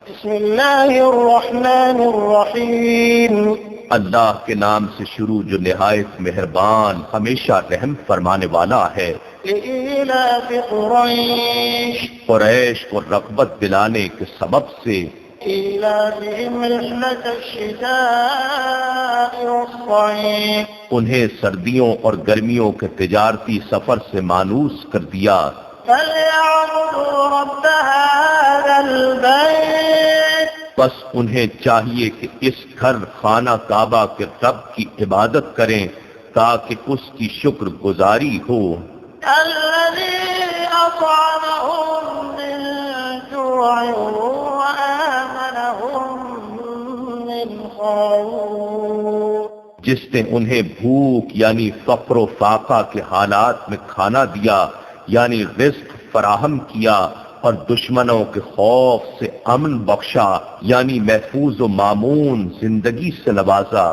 بسم اللہ الرحمن الرحیم، اللہ کے نام سے شروع جو نہایت مہربان ہمیشہ رحم فرمانے والا ہے۔ لإيلاف قریش، قریش کو رغبت دلانے کے سبب سے، إيلافهم رحلة الشتاء والصيف، انہیں سردیوں اور گرمیوں کے تجارتی سفر سے مانوس کر دیا۔ فليعبدوا رب هذا البيت، بس انہیں چاہیے کہ اس گھر خانہ کعبہ کے رب کی عبادت کریں تاکہ اس کی شکر گزاری ہو۔ الذي أطعمهم من جوع وآمنهم من خوف، جس نے انہیں بھوک یعنی فقر و فاقہ کے حالات میں کھانا دیا یعنی رزق فراہم کیا، اور دشمنوں کے خوف سے امن بخشا یعنی محفوظ و مامون زندگی سے نوازا۔